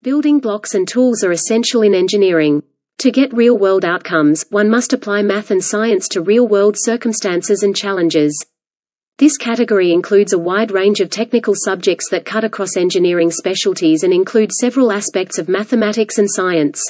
Building blocks and tools are essential in engineering. To get real-world outcomes, one must apply math and science to real-world circumstances and challenges. This category includes a wide range of technical subjects that cut across engineering specialties and include several aspects of mathematics and science.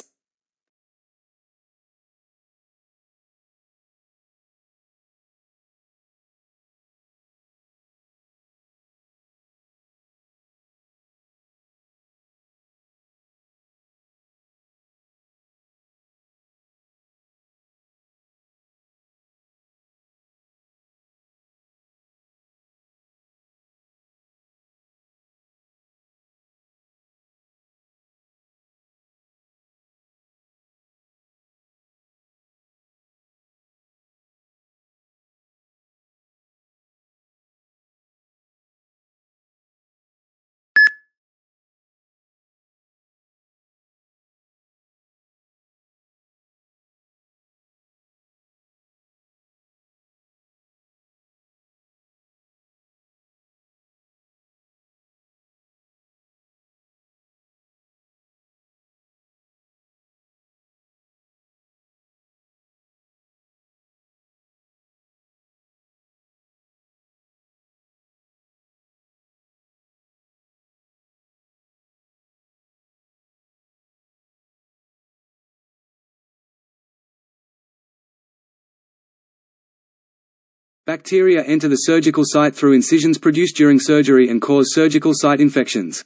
Bacteria enter the surgical site through incisions produced during surgery and cause surgical site infections.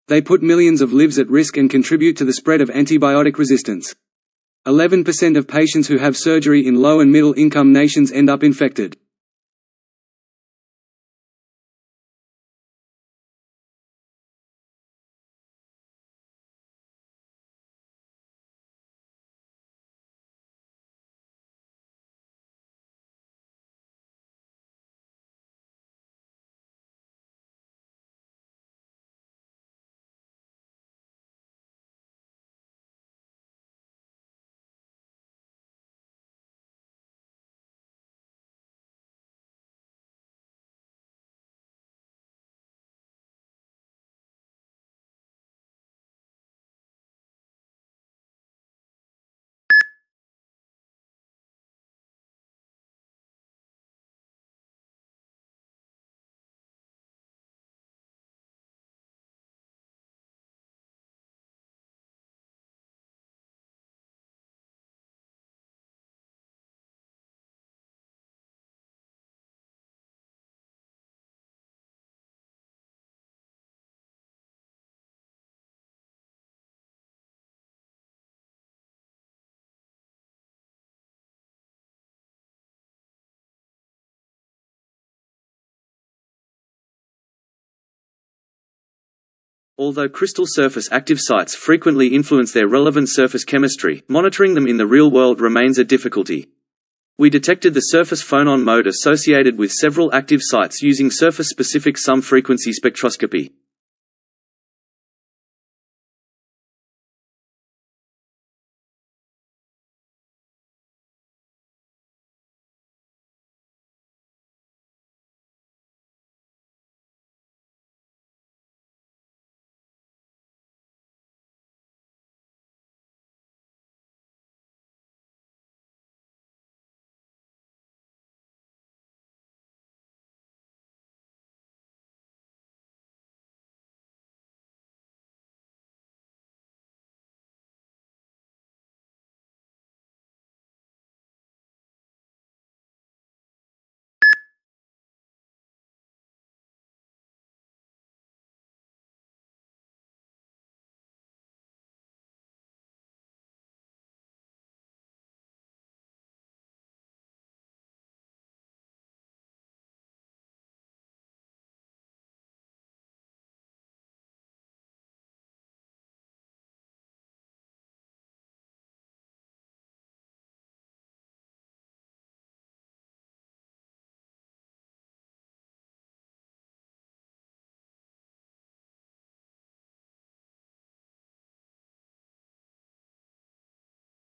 They put millions of lives at risk and contribute to the spread of antibiotic resistance. 11% of patients who have surgery in low and middle-income nations end up infected. Although crystal surface active sites frequently influence their relevant surface chemistry, monitoring them in the real world remains a difficulty. We detected the surface phonon mode associated with several active sites using surface-specific sum-frequency spectroscopy.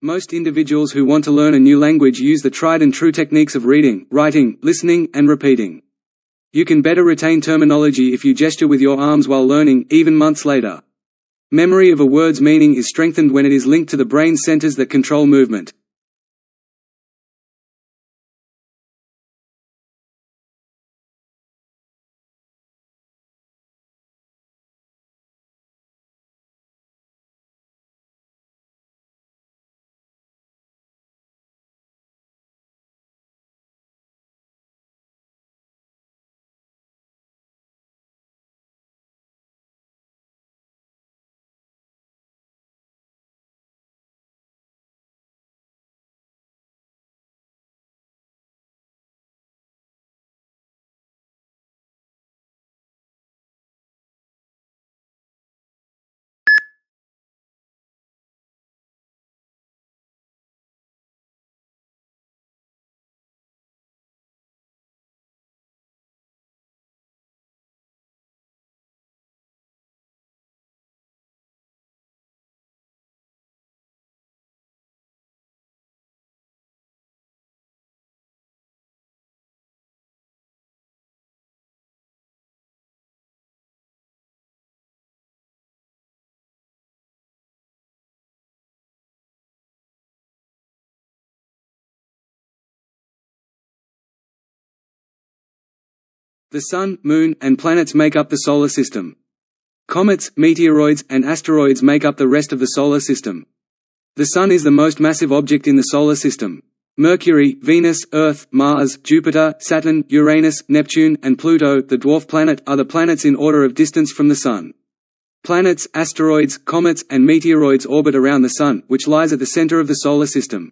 Most individuals who want to learn a new language use the tried and true techniques of reading, writing, listening, and repeating. You can better retain terminology if you gesture with your arms while learning, even months later. Memory of a word's meaning is strengthened when it is linked to the brain centers that control movement. The Sun, Moon, and planets make up the Solar System. Comets, meteoroids, and asteroids make up the rest of the Solar System. The Sun is the most massive object in the Solar System. Mercury, Venus, Earth, Mars, Jupiter, Saturn, Uranus, Neptune, and Pluto, the dwarf planet, are the planets in order of distance from the Sun. Planets, asteroids, comets, and meteoroids orbit around the Sun, which lies at the center of the Solar System.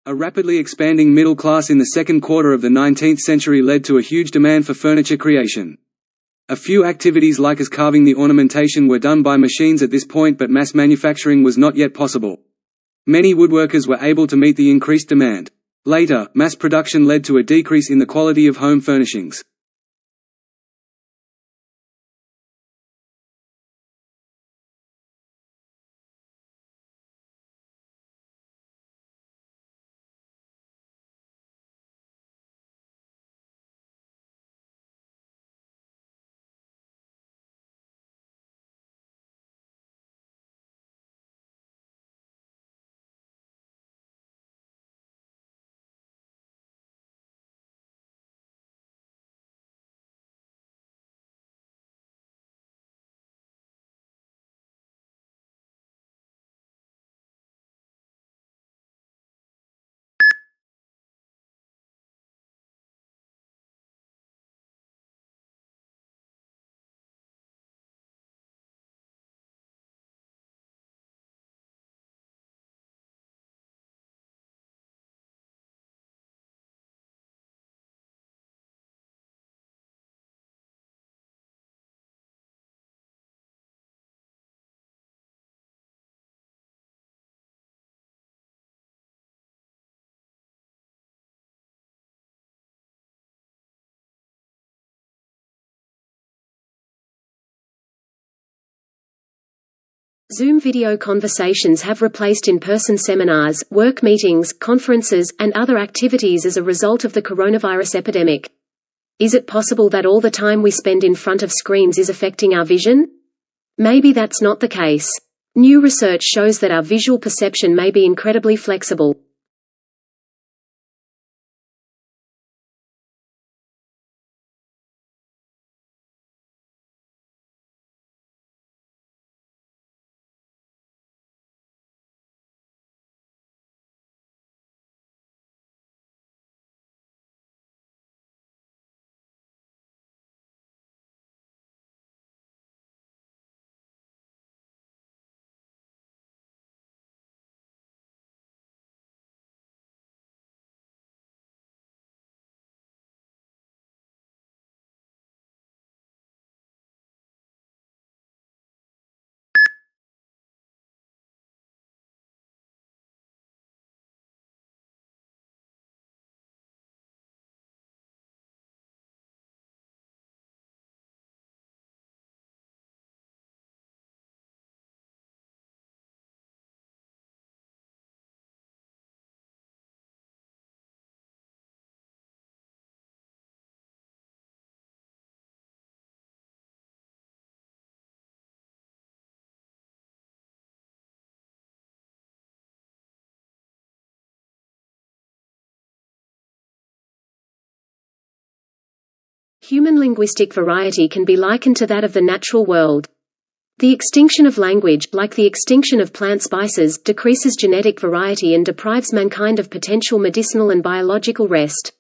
A rapidly expanding middle class in the second quarter of the 19th century led to a huge demand for furniture creation. A few activities like as carving the ornamentation were done by machines at this point, but mass manufacturing was not yet possible. Many woodworkers were able to meet the increased demand. Later, mass production led to a decrease in the quality of home furnishings. Zoom video conversations have replaced in-person seminars, work meetings, conferences, and other activities as a result of the coronavirus epidemic. Is it possible that all the time we spend in front of screens is affecting our vision? Maybe that's not the case. New research shows that our visual perception may be incredibly flexible. Human linguistic variety can be likened to that of the natural world. The extinction of language, like the extinction of plant spices, decreases genetic variety and deprives mankind of potential medicinal and biological rest.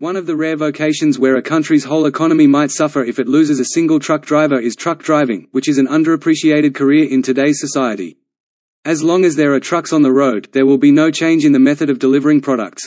One of the rare vocations where a country's whole economy might suffer if it loses a single truck driver is truck driving, which is an underappreciated career in today's society. As long as there are trucks on the road, there will be no change in the method of delivering products.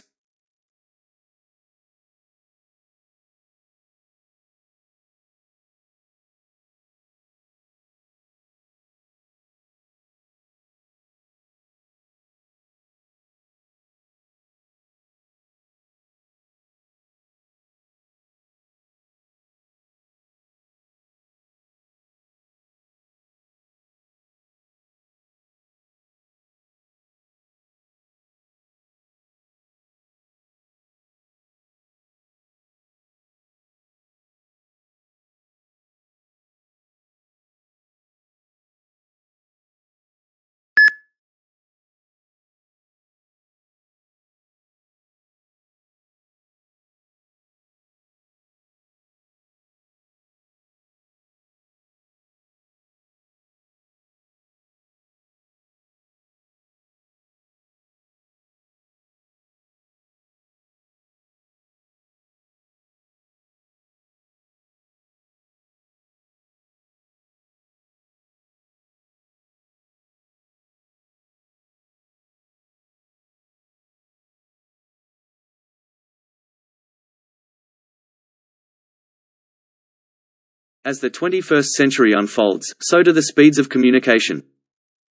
As the 21st century unfolds, so do the speeds of communication.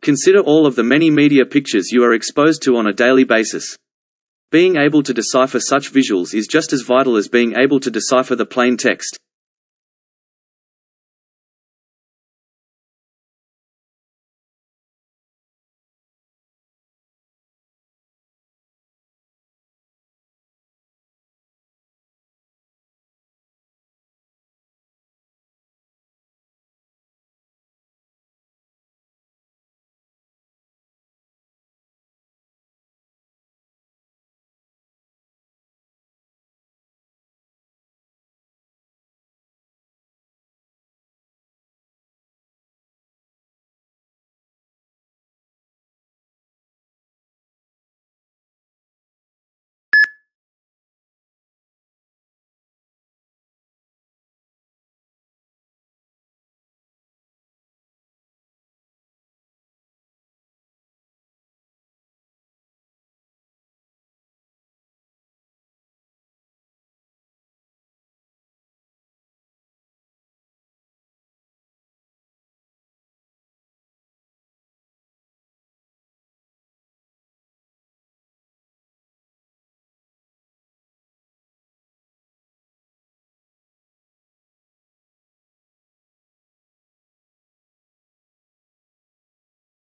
Consider all of the many media pictures you are exposed to on a daily basis. Being able to decipher such visuals is just as vital as being able to decipher the plain text.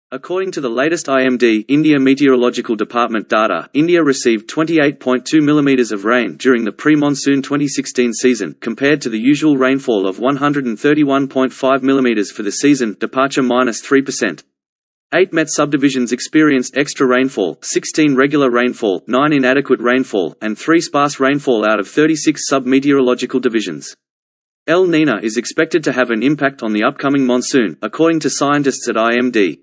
According to the latest IMD India Meteorological Department data, India received 28.2 mm of rain during the pre-monsoon 2016 season, compared to the usual rainfall of 131.5 mm for the season, departure -3%. 8 Met subdivisions experienced extra rainfall, 16 regular rainfall, 9 inadequate rainfall, and 3 sparse rainfall out of 36 sub-meteorological divisions. El Niño is expected to have an impact on the upcoming monsoon, according to scientists at IMD.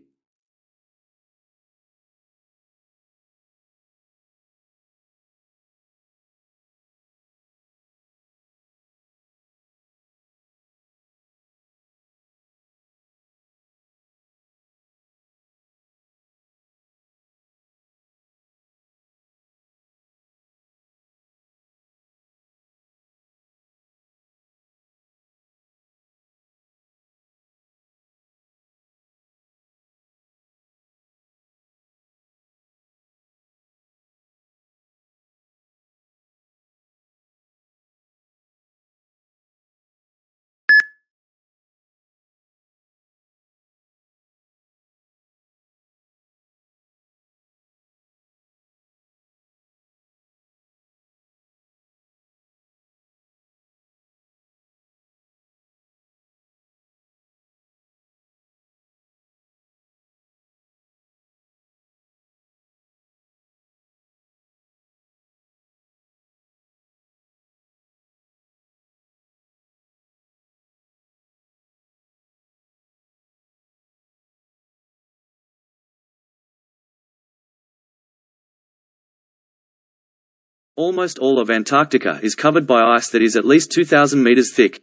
Almost all of Antarctica is covered by ice that is at least 2,000 meters thick.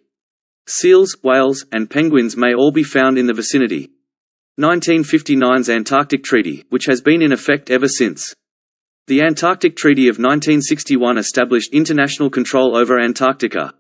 Seals, whales, and penguins may all be found in the vicinity. 1959's Antarctic Treaty, which has been in effect ever since. The Antarctic Treaty of 1961 established international control over Antarctica.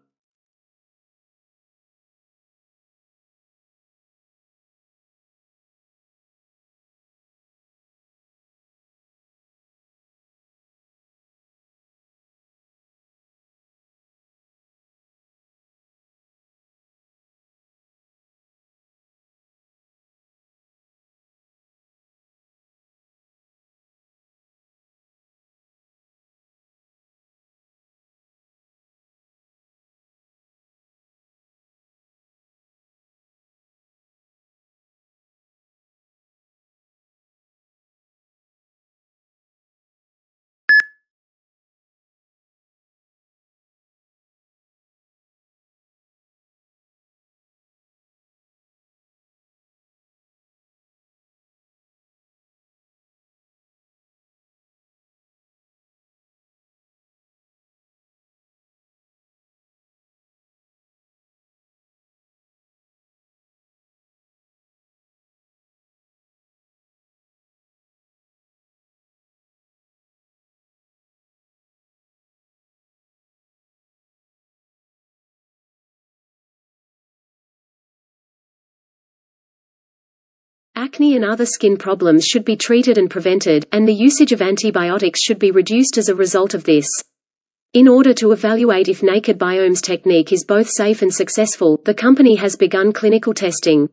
Acne and other skin problems should be treated and prevented, and the usage of antibiotics should be reduced as a result of this. In order to evaluate if Naked Biome's technique is both safe and successful, the company has begun clinical testing.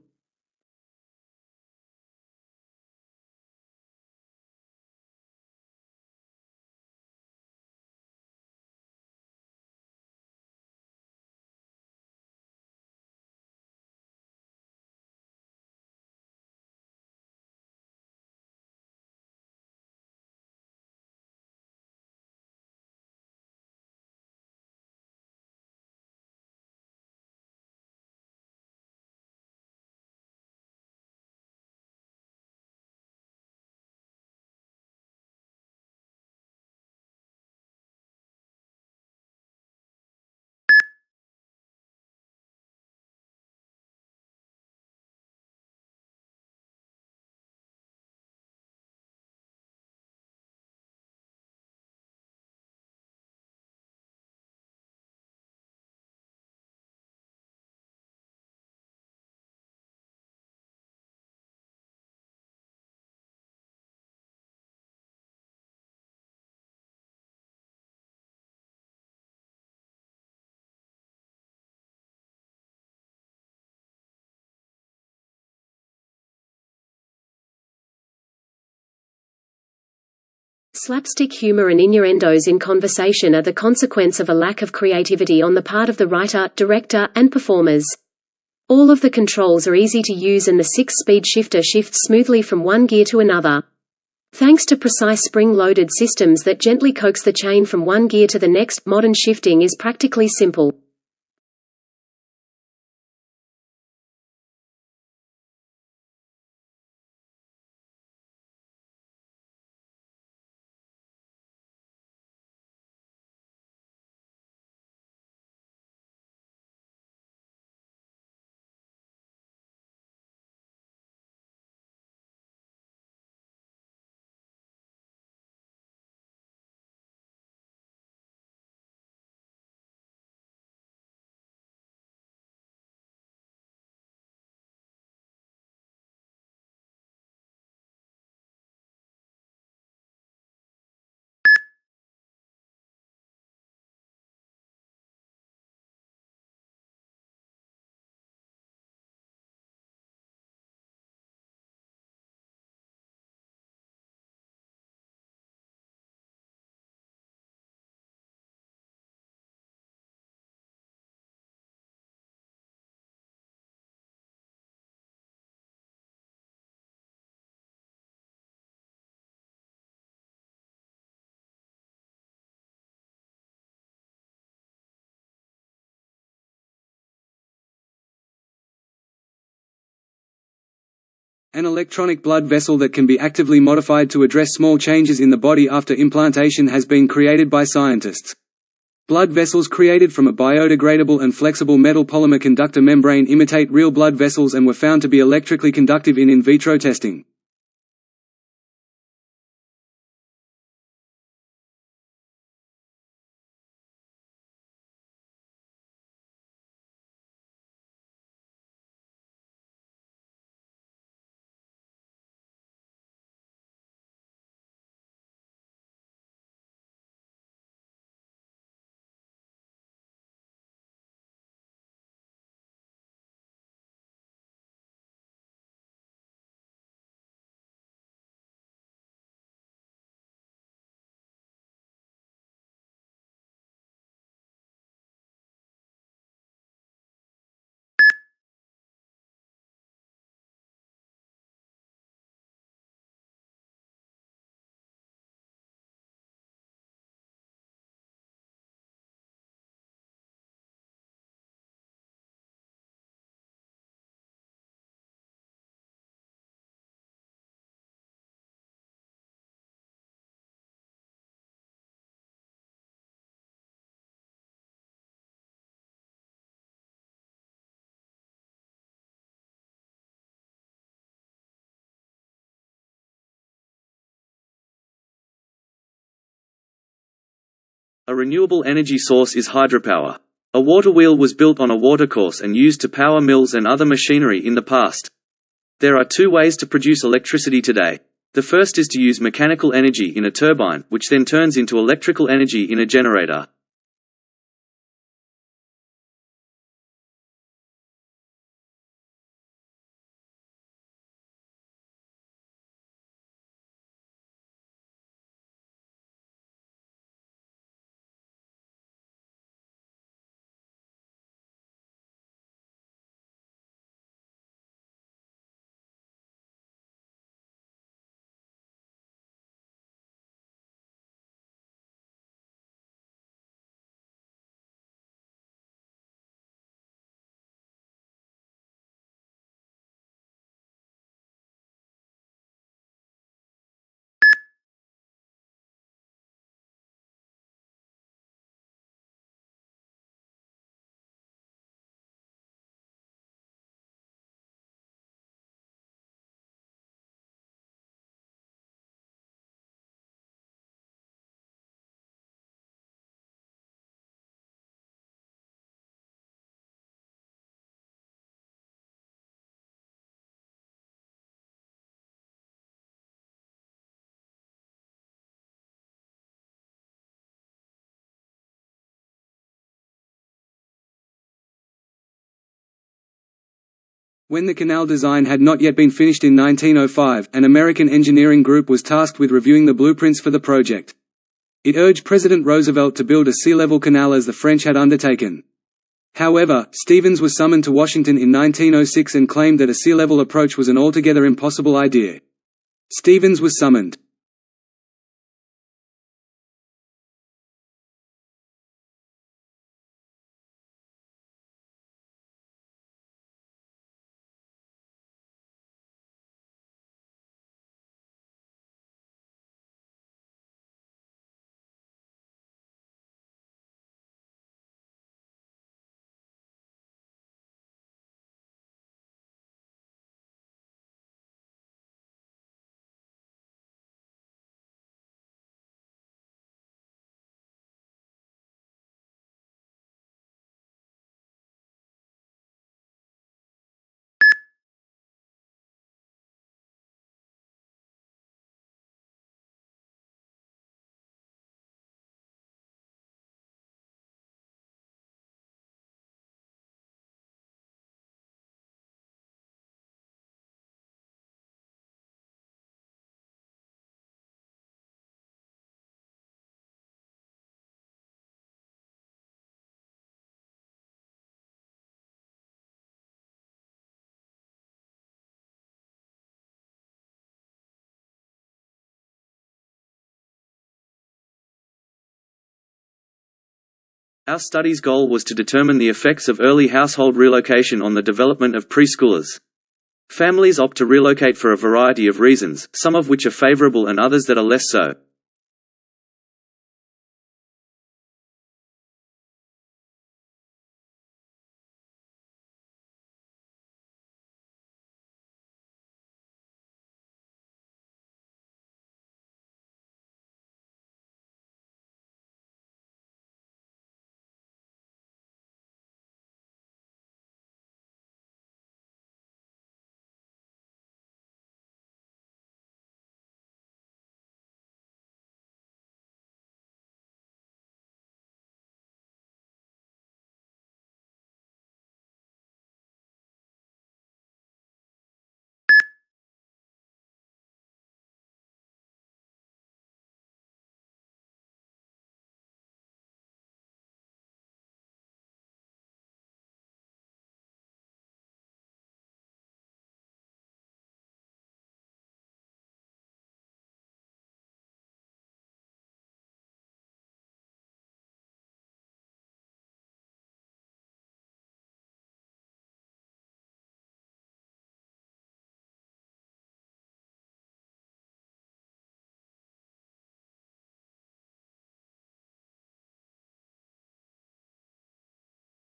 Slapstick humor and innuendos in conversation are the consequence of a lack of creativity on the part of the writer, director, and performers. All of the controls are easy to use and the 6-speed shifter shifts smoothly from one gear to another. Thanks to precise spring-loaded systems that gently coax the chain from one gear to the next, modern shifting is practically simple. An electronic blood vessel that can be actively modified to address small changes in the body after implantation has been created by scientists. Blood vessels created from a biodegradable and flexible metal-polymer conductor membrane imitate real blood vessels and were found to be electrically conductive in vitro testing. A renewable energy source is hydropower. A water wheel was built on a watercourse and used to power mills and other machinery in the past. There are two ways to produce electricity today. The first is to use mechanical energy in a turbine, which then turns into electrical energy in a generator. When the canal design had not yet been finished in 1905, an American engineering group was tasked with reviewing the blueprints for the project. It urged President Roosevelt to build a sea-level canal as the French had undertaken. However, Stevens was summoned to Washington in 1906 and claimed that a sea-level approach was an altogether impossible idea. Stevens was summoned. Our study's goal was to determine the effects of early household relocation on the development of preschoolers. Families opt to relocate for a variety of reasons, some of which are favorable and others that are less so.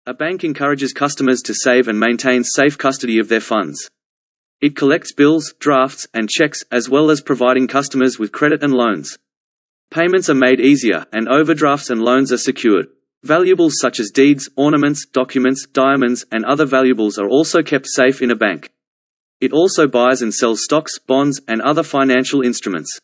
A bank encourages customers to save and maintains safe custody of their funds. It collects bills, drafts, and checks, as well as providing customers with credit and loans. Payments are made easier, and overdrafts and loans are secured. Valuables such as deeds, ornaments, documents, diamonds, and other valuables are also kept safe in a bank. It also buys and sells stocks, bonds, and other financial instruments.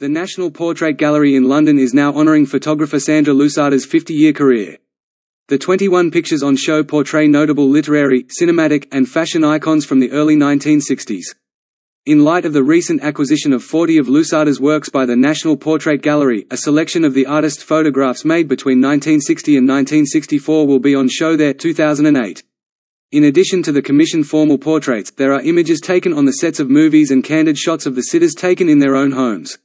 The National Portrait Gallery in London is now honouring photographer Sandra Lusarda's 50-year career. The 21 pictures on show portray notable literary, cinematic, and fashion icons from the early 1960s. In light of the recent acquisition of 40 of Lusarda's works by the National Portrait Gallery, a selection of the artist's photographs made between 1960 and 1964 will be on show there 2008. In addition to the commissioned formal portraits, there are images taken on the sets of movies and candid shots of the sitters taken in their own homes.